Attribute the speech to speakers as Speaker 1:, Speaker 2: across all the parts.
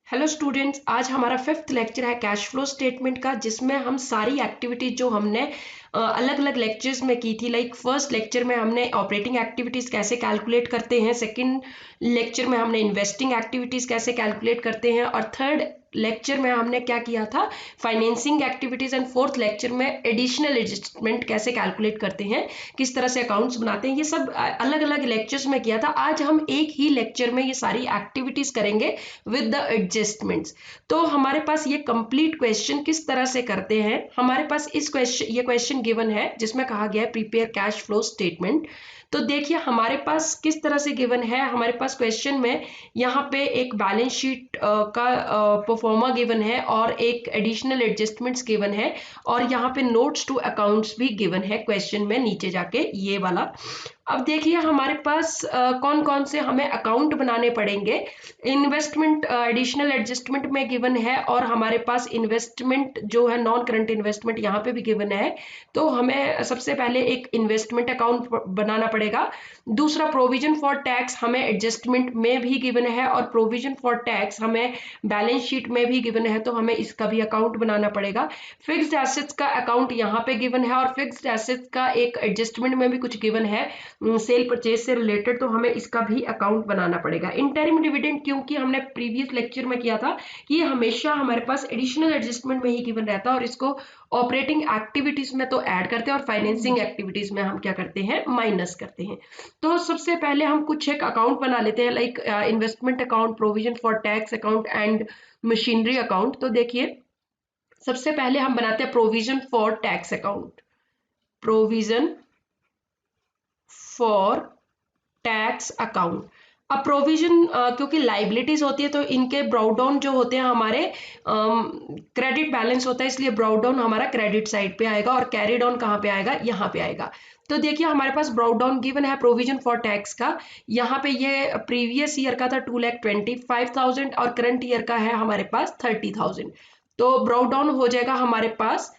Speaker 1: Hello students, आज हमारा 5th lecture है कैश फ्लो स्टेटमेंट का, जिसमें हम सारी एक्टिविटीज जो हमने अलग अलग लेक्चर्स में की थी, लाइक फर्स्ट लेक्चर में हमने ऑपरेटिंग एक्टिविटीज कैसे कैलकुलेट करते हैं, सेकंड लेक्चर में हमने इन्वेस्टिंग एक्टिविटीज कैसे कैलकुलेट करते हैं, और थर्ड लेक्चर में हमने क्या किया था, financing activities, and fourth lecture में एडिशनल एडजस्टमेंट कैसे कैलकुलेट करते हैं, किस तरह से अकाउंट्स बनाते हैं। ये सब अलग अलग लेक्चर्स में किया था। आज हम एक ही लेक्चर में ये सारी एक्टिविटीज करेंगे विद द एडजस्टमेंट्स। तो हमारे पास ये कंप्लीट क्वेश्चन किस तरह से करते हैं, हमारे पास ये क्वेश्चन गिवन है जिसमें कहा गया है प्रिपेयर कैश फ्लो स्टेटमेंट। तो देखिए हमारे पास किस तरह से गिवन है। हमारे पास क्वेश्चन में यहाँ पे एक बैलेंस शीट का परफॉर्मा गिवन है और एक एडिशनल एडजस्टमेंट्स गिवन है, और यहाँ पे नोट्स टू अकाउंट्स भी गिवन है क्वेश्चन में नीचे जाके, ये वाला। अब देखिए हमारे पास कौन कौन से हमें अकाउंट बनाने पड़ेंगे। इन्वेस्टमेंट एडिशनल एडजस्टमेंट में गिवन है, और हमारे पास इन्वेस्टमेंट जो है नॉन करंट इन्वेस्टमेंट यहाँ पे भी गिवन है। तो हमें सबसे पहले एक इन्वेस्टमेंट अकाउंट बनाना पड़ेगा। दूसरा प्रोविजन फॉर टैक्स हमें एडजस्टमेंट में भी गिवन है, और प्रोविजन फॉर टैक्स हमें बैलेंस शीट में भी गिवन है, तो हमें इसका भी अकाउंट बनाना पड़ेगा। फिक्स्ड एसेट्स का अकाउंट यहाँ पे गिवन है, और फिक्स्ड एसेट्स का एक एडजस्टमेंट में भी कुछ गिवन है सेल परचेज से रिलेटेड, तो हमें इसका भी अकाउंट बनाना पड़ेगा। इंटरिम डिविडेंड, क्योंकि हमने प्रीवियस लेक्चर में किया था कि ये हमेशा हमारे पास एडिशनल एडजस्टमेंट में ही गिवन रहता है, और इसको ऑपरेटिंग एक्टिविटीज में तो ऐड करते हैं और फाइनेंसिंग एक्टिविटीज में हम क्या करते हैं, माइनस करते हैं। तो सबसे पहले हम कुछ एक अकाउंट बना लेते हैं, like investment account, provision for tax account and machinery account. तो देखिए सबसे पहले हम बनाते हैं provision for tax account. Provision for tax account. अब प्रोविजन क्योंकि लाइबिलिटीज होती है, तो इनके ब्राउडाउन जो होते हैं हमारे क्रेडिट बैलेंस होता है, इसलिए ब्राउडाउन हमारा क्रेडिट साइड पे आएगा, और कैरी डाउन कहाँ पे आएगा, यहाँ पे आएगा। तो देखिए हमारे पास ब्राउडाउन गिवन है प्रोविजन फॉर टैक्स का। यहाँ पे ये प्रीवियस ईयर का था 2,25,000, और करंट ईयर का है हमारे पास 30,000। तो ब्राउडाउन हो जाएगा हमारे पास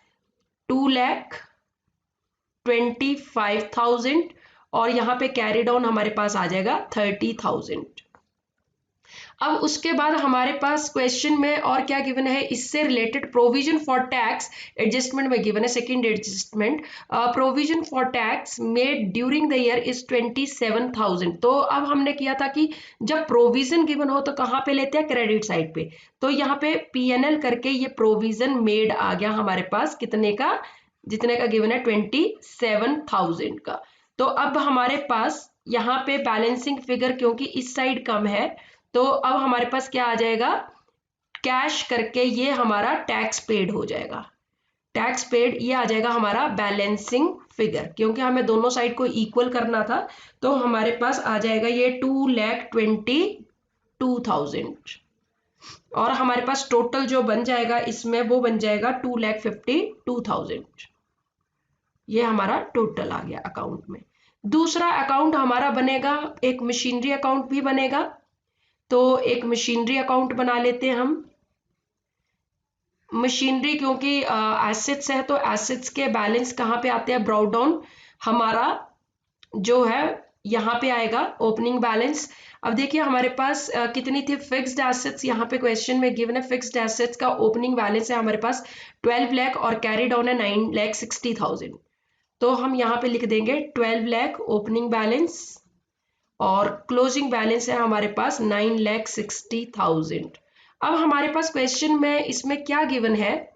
Speaker 1: 2,25,000, और यहाँ पे कैरी डाउन हमारे पास आ जाएगा 30,000। अब उसके बाद हमारे पास क्वेश्चन में और क्या गिवन है, इससे related provision for tax adjustment में गिवन है second adjustment. Provision for tax made during the year is 27,000। तो अब हमने किया था कि जब प्रोविजन गिवन हो तो कहाँ पे लेते हैं, क्रेडिट साइड पे। तो यहाँ पे PNL करके ये प्रोविजन मेड आ गया हमारे पास, कितने का, जितने का गिवन है 27,000 का। तो अब हमारे पास यहाँ पे बैलेंसिंग फिगर क्योंकि इस साइड कम है, तो अब हमारे पास क्या आ जाएगा, कैश करके ये हमारा टैक्स पेड हो जाएगा। टैक्स पेड ये आ जाएगा हमारा बैलेंसिंग फिगर, क्योंकि हमें दोनों साइड को इक्वल करना था। तो हमारे पास आ जाएगा ये 2,22,000, और हमारे पास टोटल जो बन जाएगा इसमें वो बन जाएगा 2,52,000। ये हमारा टोटल आ गया अकाउंट में। दूसरा अकाउंट हमारा बनेगा, एक मशीनरी अकाउंट भी बनेगा। तो एक मशीनरी अकाउंट बना लेते हैं हम। मशीनरी क्योंकि एसेट्स है, तो एसेट्स के बैलेंस कहाँ पे आते हैं, ब्राउडाउन हमारा जो है यहाँ पे आएगा ओपनिंग बैलेंस। अब देखिए हमारे पास कितनी थी फिक्स्ड एसेट्स, यहाँ पे क्वेश्चन में गिवन है फिक्स्ड एसेट्स का ओपनिंग बैलेंस है हमारे पास 12 लाख, और कैरी डाउन है 9,60,000। तो हम यहाँ पे लिख देंगे 12 लाख ओपनिंग बैलेंस, और क्लोजिंग बैलेंस है हमारे पास 9,60,000। अब हमारे पास क्वेश्चन में इसमें क्या गिवन है,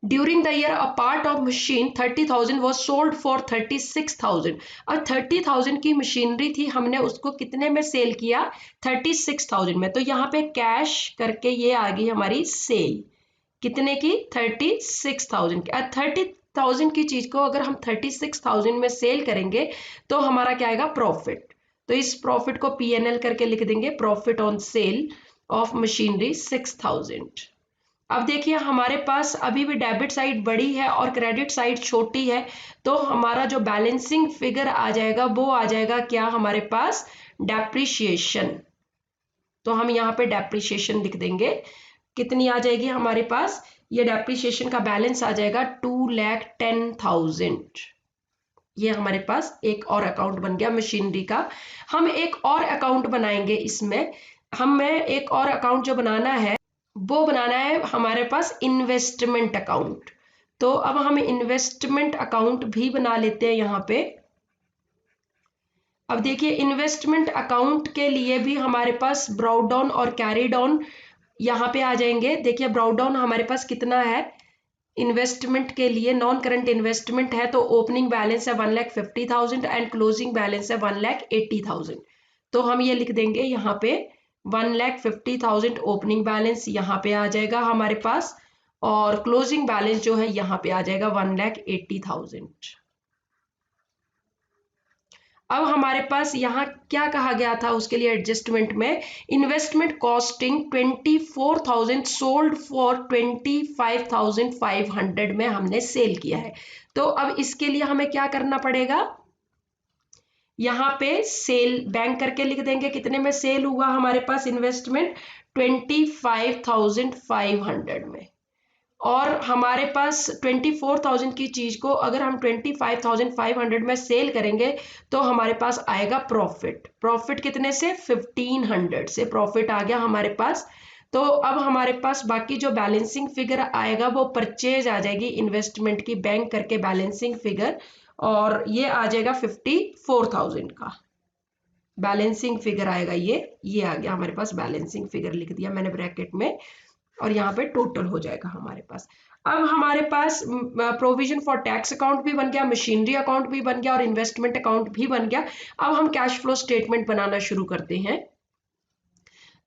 Speaker 1: during the year a part of machine 30,000 was sold for 36,000। और 30,000 की मशीनरी थी, हमने उसको कितने में सेल किया, 36,000 में। तो यहाँ पे कैश करके ये आ गई हमारी सेल, कितने की, 36,000 की। 30,000 की चीज को अगर हम 36,000 में सेल करेंगे तो हमारा क्या आएगा, प्रॉफिट। तो इस प्रॉफिट को PNL करके लिख देंगे, profit on sale of machinery 6,000। अब देखिए हमारे पास अभी भी डेबिट साइड बड़ी है और क्रेडिट साइड छोटी है, तो हमारा जो बैलेंसिंग फिगर आ जाएगा वो आ जाएगा क्या, हमारे पास डेप्रिशिएशन। तो हम यहाँ पे डेप्रिशिएशन लिख देंगे, कितनी आ जाएगी हमारे पास, ये डेप्रिशिएशन का बैलेंस आ जाएगा 2,10,000। ये हमारे पास एक और अकाउंट बन गया मशीनरी का। हम एक और अकाउंट बनाएंगे इसमें, हमें एक और अकाउंट जो बनाना है वो बनाना है हमारे पास इन्वेस्टमेंट अकाउंट। तो अब हम इन्वेस्टमेंट अकाउंट भी बना लेते हैं यहाँ पे। अब देखिए इन्वेस्टमेंट अकाउंट के लिए भी हमारे पास ब्राउट डाउन और कैरी डाउन यहाँ पे आ जाएंगे। देखिए ब्राउट डाउन हमारे पास कितना है इन्वेस्टमेंट के लिए, नॉन करंट इन्वेस्टमेंट है तो ओपनिंग बैलेंस है 1,50,000 एंड क्लोजिंग बैलेंस है 1,80,000। तो हम ये लिख देंगे यहाँ पे 1,50,000 ओपनिंग बैलेंस यहाँ पे आ जाएगा हमारे पास, और क्लोजिंग बैलेंस जो है यहाँ पे आ जाएगा 1,80,000। अब हमारे पास यहाँ क्या कहा गया था उसके लिए एडजस्टमेंट में, इन्वेस्टमेंट कॉस्टिंग 24,000 सोल्ड फॉर 25,500 में हमने सेल किया है। तो अब इसके लिए हमें क्या करना पड़ेगा, यहाँ पे सेल बैंक करके लिख देंगे कितने में सेल हुआ हमारे पास इन्वेस्टमेंट 25,500 में, और हमारे पास 24,000 की चीज को अगर हम 25,500 में सेल करेंगे तो हमारे पास आएगा प्रॉफिट। प्रॉफिट कितने से 1,500 से प्रॉफिट आ गया हमारे पास। तो अब हमारे पास बाकी जो बैलेंसिंग फिगर आएगा वो परचेज आ जाएगी इन्वेस्टमेंट की बैंक करके बैलेंसिंग फिगर, और ये आ जाएगा 54,000 का बैलेंसिंग फिगर आएगा। ये आ गया हमारे पास, बैलेंसिंग फिगर लिख दिया मैंने ब्रैकेट में, और यहाँ पे टोटल हो जाएगा हमारे पास। अब हमारे पास प्रोविजन फॉर टैक्स अकाउंट भी बन गया, मशीनरी अकाउंट भी बन गया और इन्वेस्टमेंट अकाउंट भी बन गया। अब हम कैश फ्लो स्टेटमेंट बनाना शुरू करते हैं।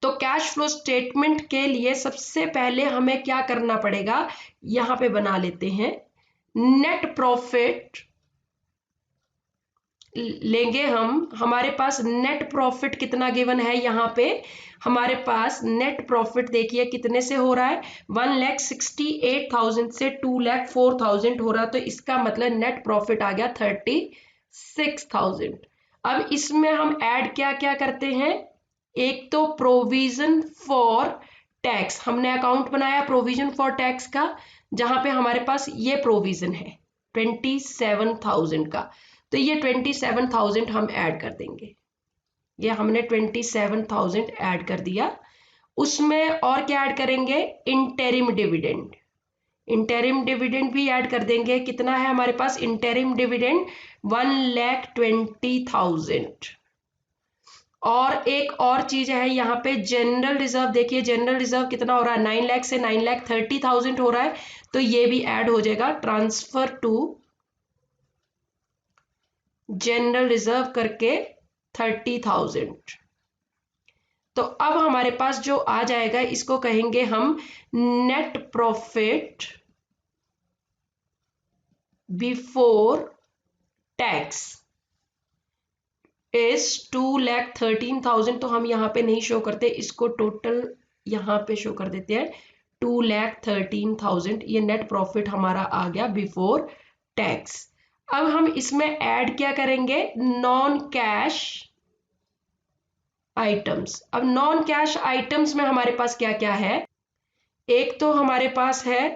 Speaker 1: तो कैश फ्लो स्टेटमेंट के लिए सबसे पहले हमें क्या करना पड़ेगा, यहाँ पे बना लेते हैं नेट प्रॉफिट लेंगे हम। हमारे पास नेट प्रॉफिट कितना गिवन है, यहाँ पे हमारे पास नेट प्रॉफिट देखिए कितने से हो रहा है 1,68,000 से 2,04,000 हो रहा है। तो इसका मतलब नेट प्रॉफिट आ गया 36,000। अब इसमें हम ऐड क्या क्या करते हैं, एक तो प्रोविजन फॉर टैक्स, हमने अकाउंट बनाया प्रोविजन फॉर टैक्स का, जहां पे हमारे पास ये प्रोविजन है 27,000 का। तो ये 27,000 हम ऐड कर देंगे, ये हमने 27,000 ऐड कर दिया। उसमें और क्या ऐड करेंगे, इंटरिम डिविडेंड, इंटरिम डिविडेंड भी ऐड कर देंगे। कितना है हमारे पास इंटरिम डिविडेंड 1,20,000। और एक और चीज है यहाँ पे जनरल रिजर्व, देखिए जनरल रिजर्व कितना हो रहा है 9 लाख से 9,30,000 हो रहा है, तो ये भी ऐड हो जाएगा ट्रांसफर टू जनरल रिजर्व करके 30,000। तो अब हमारे पास जो आ जाएगा इसको कहेंगे हम net profit before tax is 2,13,000। तो हम यहाँ पे नहीं शो करते इसको, टोटल यहाँ पे शो कर देते हैं 2,13,000। ये नेट प्रॉफिट हमारा आ गया बिफोर टैक्स। अब हम इसमें ऐड क्या करेंगे, नॉन कैश आइटम्स। अब नॉन कैश आइटम्स में हमारे पास क्या क्या है, एक तो हमारे पास है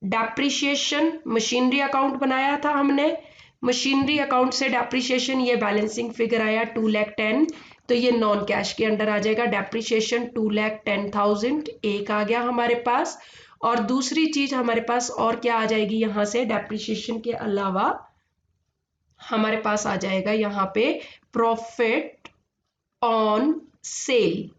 Speaker 1: डेप्रिसिएशन, मशीनरी अकाउंट बनाया था हमने, मशीनरी अकाउंट से डेप्रिसिएशन ये बैलेंसिंग फिगर आया 2,10,000, तो ये नॉन कैश के अंडर आ जाएगा। डेप्रिसिएशन 2,10,000 एक आ गया हमारे पास। और दूसरी चीज हमारे पास और क्या आ जाएगी, यहां से डेप्रिसिएशन के अलावा हमारे पास आ जाएगा यहाँ पे प्रॉफिट ऑन सेल।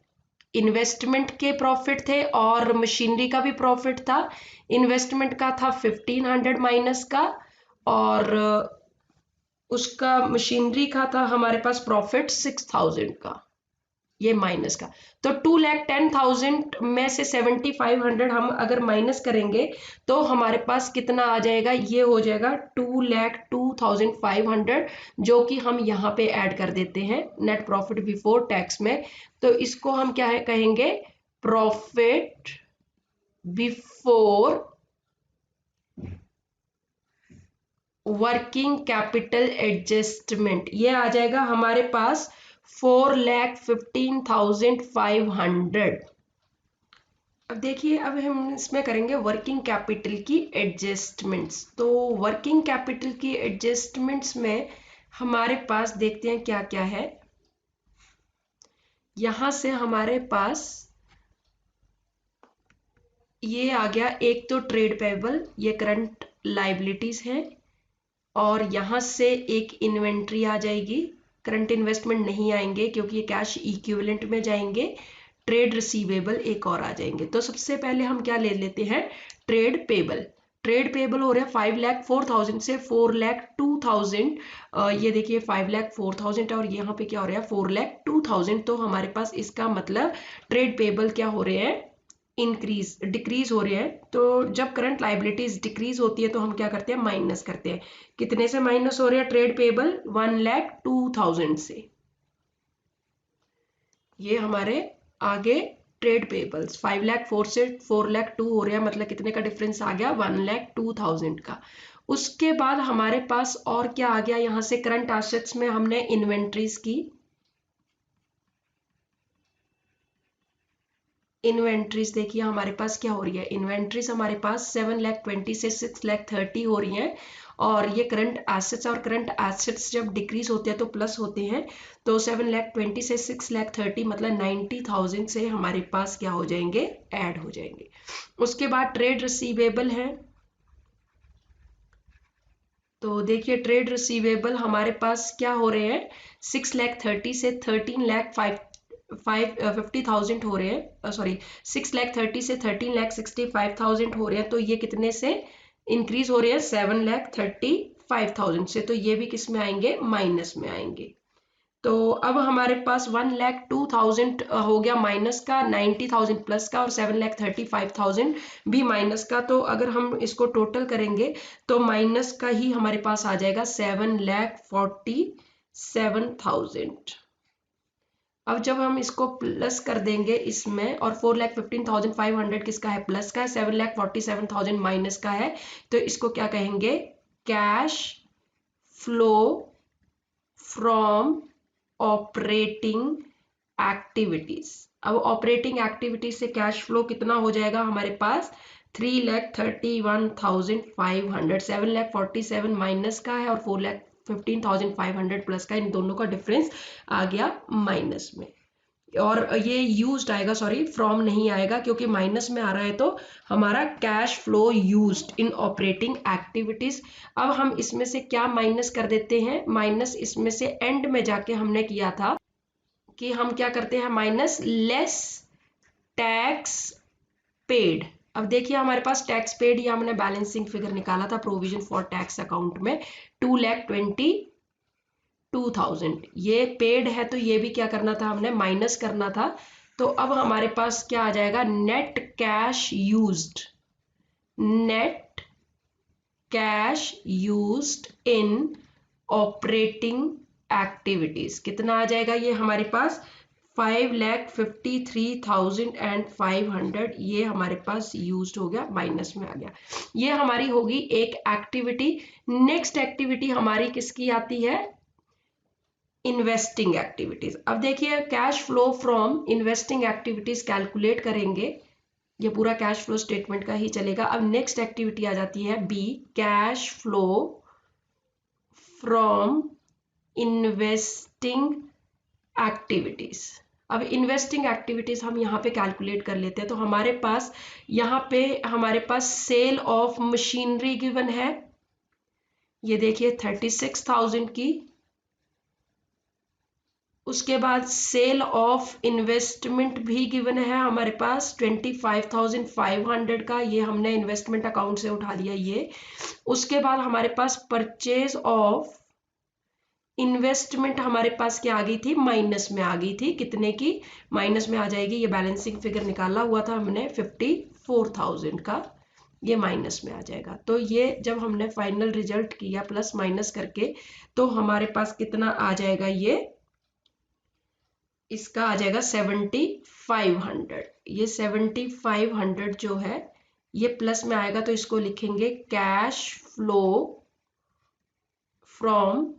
Speaker 1: इन्वेस्टमेंट के प्रॉफिट थे और मशीनरी का भी प्रॉफिट था। इन्वेस्टमेंट का था 1,500 माइनस का, और उसका मशीनरी का था हमारे पास प्रॉफिट 6,000 का, ये माइनस का। तो 2,10,000 में से 7,500 हम अगर माइनस करेंगे तो हमारे पास कितना आ जाएगा, ये हो जाएगा 2,02,500, जो कि हम यहाँ पे ऐड कर देते हैं नेट प्रॉफिट बिफोर टैक्स में। तो इसको हम क्या है कहेंगे, profit before working capital adjustment, ये आ जाएगा हमारे पास 4,15,500। अब देखिए अब हम इसमें करेंगे वर्किंग कैपिटल की एडजस्टमेंट्स। तो वर्किंग कैपिटल की एडजस्टमेंट्स में हमारे पास देखते हैं क्या क्या है। यहां से हमारे पास ये आ गया, एक तो ट्रेड पेबल, ये करंट लाइबिलिटीज है, और यहां से एक इन्वेंट्री आ जाएगी, करंट इन्वेस्टमेंट नहीं आएंगे क्योंकि ये कैश इक्विवेलेंट में जाएंगे, ट्रेड रिसीवेबल एक और आ जाएंगे। तो सबसे पहले हम क्या ले लेते हैं, ट्रेड पेबल। ट्रेड पेबल हो रहा है 5,04,000 से 4,02,000। ये देखिए 5,04,000 और यहाँ पे क्या हो रहा है 4,02,000। तो हमारे पास इसका मतलब ट्रेड पेबल क्या हो रहे हैं, इंक्रीज डिक्रीज हो रहे हैं। तो जब करंट लाइबिलिटीज डिक्रीज होती है तो हम क्या करते हैं, माइनस करते हैं। कितने से माइनस हो रहे हैं ट्रेड पेबल, 1,02,000 से। ये हमारे आगे ट्रेड पेबल्स 5,04,000 से 4,02,000 हो रहे हैं, मतलब कितने का डिफरेंस आ गया, 1,02,000 का। उसके बाद हमारे पास और क्या आ गया, यहाँ से करंट एसेट्स में हमने इन्वेंट्रीज की। इन्वेंट्रीज देखिए हमारे पास क्या हो रही है, इन्वेंट्रीज हमारे पास 7,20,000 से 6,30,000 हो रही हैं। और ये करंट एसेट्स, और करंट एसेट्स जब डिक्रीज होते हैं तो प्लस होते हैं। तो 7,20,000 से 6,30,000 मतलब 90,000 से हमारे पास क्या हो जाएंगे, ऐड हो जाएंगे। उसके बाद ट्रेड रिसीवेबल है। तो देखिए ट्रेड रिसीवेबल हमारे पास क्या हो रहे हैं, 6,30,000 से 13,50,000 हो रहे हैं, सॉरी 6,30,000 से 13,65,000 हो रहे हैं। तो ये कितने से इंक्रीज हो रहे हैं, 7,35,000 से। तो ये भी किस में आएंगे, माइनस में आएंगे। तो अब हमारे पास 1,02,000 हो गया माइनस का, 90,000 प्लस का, और 7,35,000 भी माइनस का। तो अगर हम इसको टोटल करेंगे तो माइनस का ही हमारे पास आ जाएगा 7,47,000। अब जब हम इसको प्लस कर देंगे इसमें, और 4,15,500 किसका है, प्लस का है, 7,47,000 माइनस का है। तो इसको क्या कहेंगे, cash flow from operating activities. अब ऑपरेटिंग एक्टिविटीज से कैश फ्लो कितना हो जाएगा हमारे पास, 3,31,500। 7,47,000 माइनस का है और 4,15,500 प्लस का, इन दोनों का डिफरेंस आ गया माइनस में। और ये यूज्ड आएगा, सॉरी फ्रॉम नहीं आएगा क्योंकि माइनस में आ रहा है। तो हमारा cash flow used in operating activities. अब हम इसमें से क्या माइनस कर देते हैं, माइनस इसमें से एंड में जाके हमने किया था कि हम क्या करते हैं, माइनस लेस टैक्स पेड। अब देखिए हमारे पास टैक्स पेड, या हमने बैलेंसिंग फिगर निकाला था प्रोविजन फॉर टैक्स अकाउंट में, 2,22,000 ये पेड है। तो ये भी क्या करना था, हमने माइनस करना था। तो अब हमारे पास क्या आ जाएगा, net cash used, net cash used in operating activities कितना आ जाएगा, ये हमारे पास 5,53,500 ये हमारे पास यूज्ड हो गया, माइनस में आ गया। ये हमारी होगी एक एक्टिविटी। नेक्स्ट एक्टिविटी हमारी किसकी आती है, इन्वेस्टिंग एक्टिविटीज। अब देखिए cash flow from investing activities calculate करेंगे, ये पूरा कैश फ्लो स्टेटमेंट का ही चलेगा। अब नेक्स्ट एक्टिविटी आ जाती है B, cash flow from investing activities. अब इन्वेस्टिंग एक्टिविटीज हम यहाँ पे कैलकुलेट कर लेते हैं। तो हमारे पास यहाँ पे हमारे पास सेल ऑफ मशीनरी गिवन है, ये देखिए 36,000 की। उसके बाद सेल ऑफ इन्वेस्टमेंट भी गिवन है हमारे पास 25,500 का, ये हमने इन्वेस्टमेंट अकाउंट से उठा लिया ये। उसके बाद हमारे पास परचेज ऑफ इन्वेस्टमेंट हमारे पास क्या आ गई थी, माइनस में आ गई थी, कितने की, माइनस में आ जाएगी। ये बैलेंसिंग फिगर निकाला हुआ था हमने 54,000 का, ये माइनस में आ जाएगा। तो ये जब हमने फाइनल रिजल्ट किया प्लस माइनस करके, तो हमारे पास कितना आ जाएगा, ये इसका आ जाएगा 7,500। ये 7,500 जो है ये प्लस में आएगा, तो इसको लिखेंगे cash flow from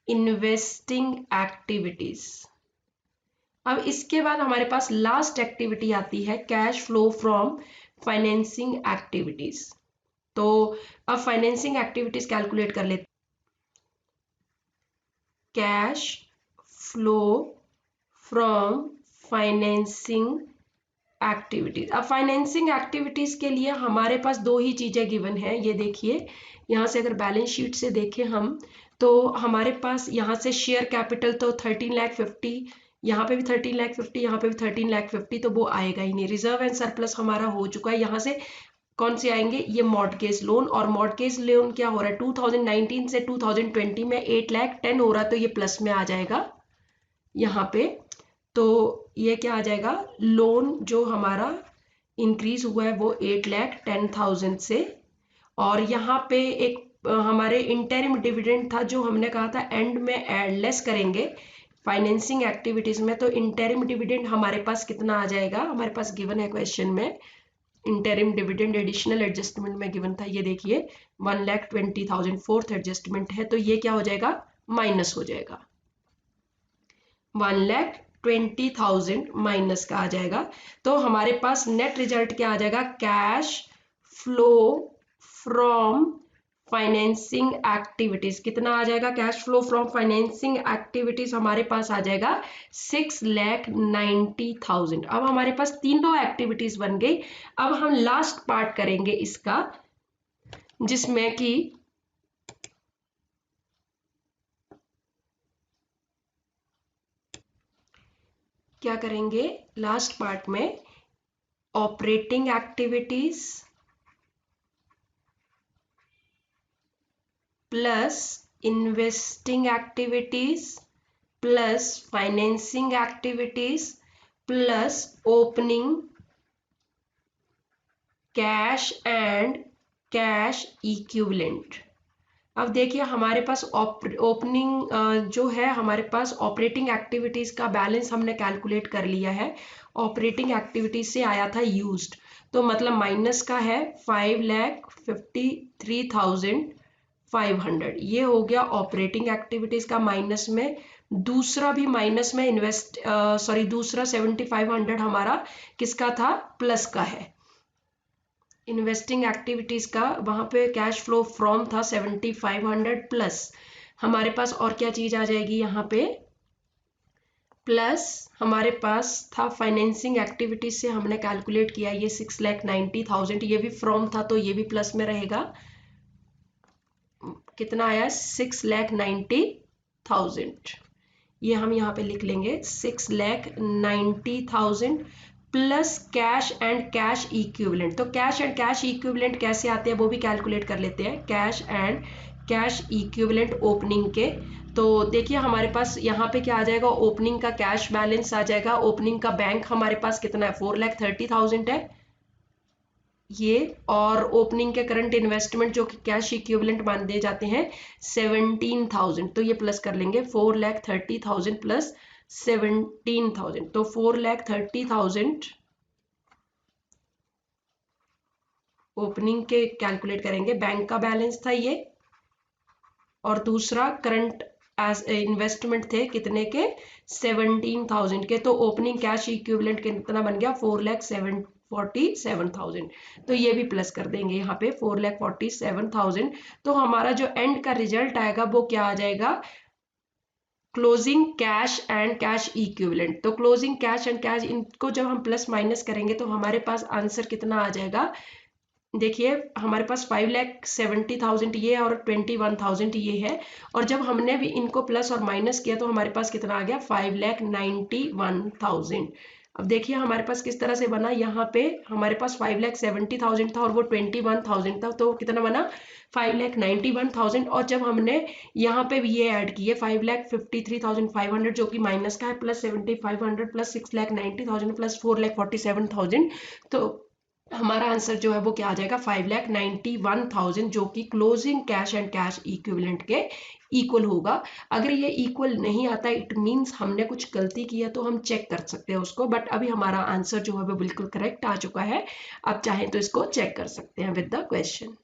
Speaker 1: investing activities. अब इसके बाद हमारे पास लास्ट एक्टिविटी आती है cash flow from financing activities. तो अब फाइनेंसिंग एक्टिविटीज कैलकुलेट कर लेते, cash flow from financing activities. अब फाइनेंसिंग एक्टिविटीज के लिए हमारे पास दो ही चीजें गिवन है। ये देखिए यहाँ से अगर बैलेंस शीट से देखें हम तो हमारे पास यहाँ से शेयर कैपिटल तो 13,50,000, यहाँ पे भी 13,50,000, यहाँ पे भी 13,50,000, तो वो आएगा ही नहीं। रिजर्व एंड सरप्लस हमारा हो चुका है। यहाँ से कौन से आएंगे? ये मॉर्टगेज लोन, और मॉर्टगेज लोन क्या हो रहा है 2019 से 2020 में 8,10,000 हो रहा है, तो ये प्लस में आ जाएगा यहाँ पे। तो ये क्या आ जाएगा? लोन जो हमारा इंक्रीज हुआ है वो 8,10,000 से, और यहाँ पे एक हमारे इंटरिम डिविडेंड था जो हमने कहा था एंड में लेस करेंगे फाइनेंसिंग एक्टिविटीज में, तो इंटरिम डिविडेंड हमारे पास कितना आ जाएगा? हमारे पास गिवन है क्वेश्चन में, इंटरिम डिविडेंड एडिशनल एडजस्टमेंट में गिवन था, ये देखिए 1,20,000 फोर्थ एडजस्टमेंट है, तो ये क्या हो जाएगा? माइनस हो जाएगा, 1,20,000 माइनस का आ जाएगा। तो हमारे पास नेट रिजल्ट क्या आ जाएगा? Cash flow from financing activities कितना आ जाएगा? Cash flow from financing activities हमारे पास आ जाएगा 6,90,000। अब हमारे पास तीनों एक्टिविटीज बन गई। अब हम लास्ट पार्ट करेंगे इसका, जिसमें कि क्या करेंगे लास्ट पार्ट में? Operating activities plus investing activities plus financing activities plus opening cash and cash equivalent. अब देखिए हमारे पास ओपनिंग जो है, हमारे पास ऑपरेटिंग एक्टिविटीज का बैलेंस हमने कैलकुलेट कर लिया है। ऑपरेटिंग एक्टिविटीज से आया था यूज्ड, तो मतलब माइनस का है 5,53,500, ये हो गया ऑपरेटिंग एक्टिविटीज का माइनस में। दूसरा भी माइनस में दूसरा 7,500 हमारा किसका था? प्लस का है। इन्वेस्टिंग एक्टिविटीज का वहां पे कैश फ्लो फ्रॉम था 7,500 प्लस हमारे पास और क्या चीज आ जाएगी यहाँ पे? प्लस हमारे पास था फाइनेंसिंग एक्टिविटीज से हमने कैलकुलेट किया ये 6,90,000, ये भी फ्रॉम था तो ये भी प्लस में रहेगा। कितना आया? 6,90,000। ये हम यहाँ पे लिख लेंगे 6,90,000 plus cash and cash equivalent. तो कैश एंड कैश इक्विवेलेंट कैसे आते हैं वो भी कैलकुलेट कर लेते हैं। Cash and cash equivalent opening के, तो देखिए हमारे पास यहाँ पे क्या आ जाएगा? ओपनिंग का कैश बैलेंस आ जाएगा। ओपनिंग का बैंक हमारे पास कितना है? 4,30,000 है ये, और ओपनिंग के करंट इन्वेस्टमेंट जो कि कैश इक्विवेलेंट मान दिए जाते हैं 17,000, तो ये प्लस कर लेंगे 4,30,000 प्लस 17,000, तो 4,30,000 ओपनिंग के कैलकुलेट करेंगे। बैंक का बैलेंस था ये, और दूसरा करंट एज इन्वेस्टमेंट थे कितने के? 17,000 के, तो ओपनिंग कैश इक्विवेलेंट कितना बन गया? 4,47,000, तो ये भी प्लस कर देंगे यहाँ पे 4,47,000। तो हमारा जो एंड का रिजल्ट आएगा वो क्या आ जाएगा? Closing cash and cash equivalent. तो क्लोजिंग कैश एंड कैश, इनको जब हम प्लस माइनस करेंगे तो हमारे पास आंसर कितना आ जाएगा? देखिए हमारे पास 5,70,000 ये है और 21,000 ये है, और जब हमने भी इनको प्लस और माइनस किया तो हमारे पास कितना आ गया? 5,91,000। अब देखिए हमारे पास किस तरह से बना, यहाँ पे हमारे पास 5,70,000 था और वो 21,000 था, तो कितना बना? 5,91,000। और जब हमने यहाँ पे भी ये ऐड किए 5,53,500 जो कि माइनस का है, प्लस 7,500 प्लस 6,90,000 प्लस 4,47,000, तो हमारा आंसर जो है वो क्या आ जाएगा? 5,91,000, जो कि closing cash and cash equivalent के इक्वल होगा। अगर ये इक्वल नहीं आता इट मीन्स हमने कुछ गलती की है, तो हम चेक कर सकते हैं उसको, बट अभी हमारा आंसर जो है वो बिल्कुल करेक्ट आ चुका है। अब चाहे तो इसको चेक कर सकते हैं विद द क्वेश्चन।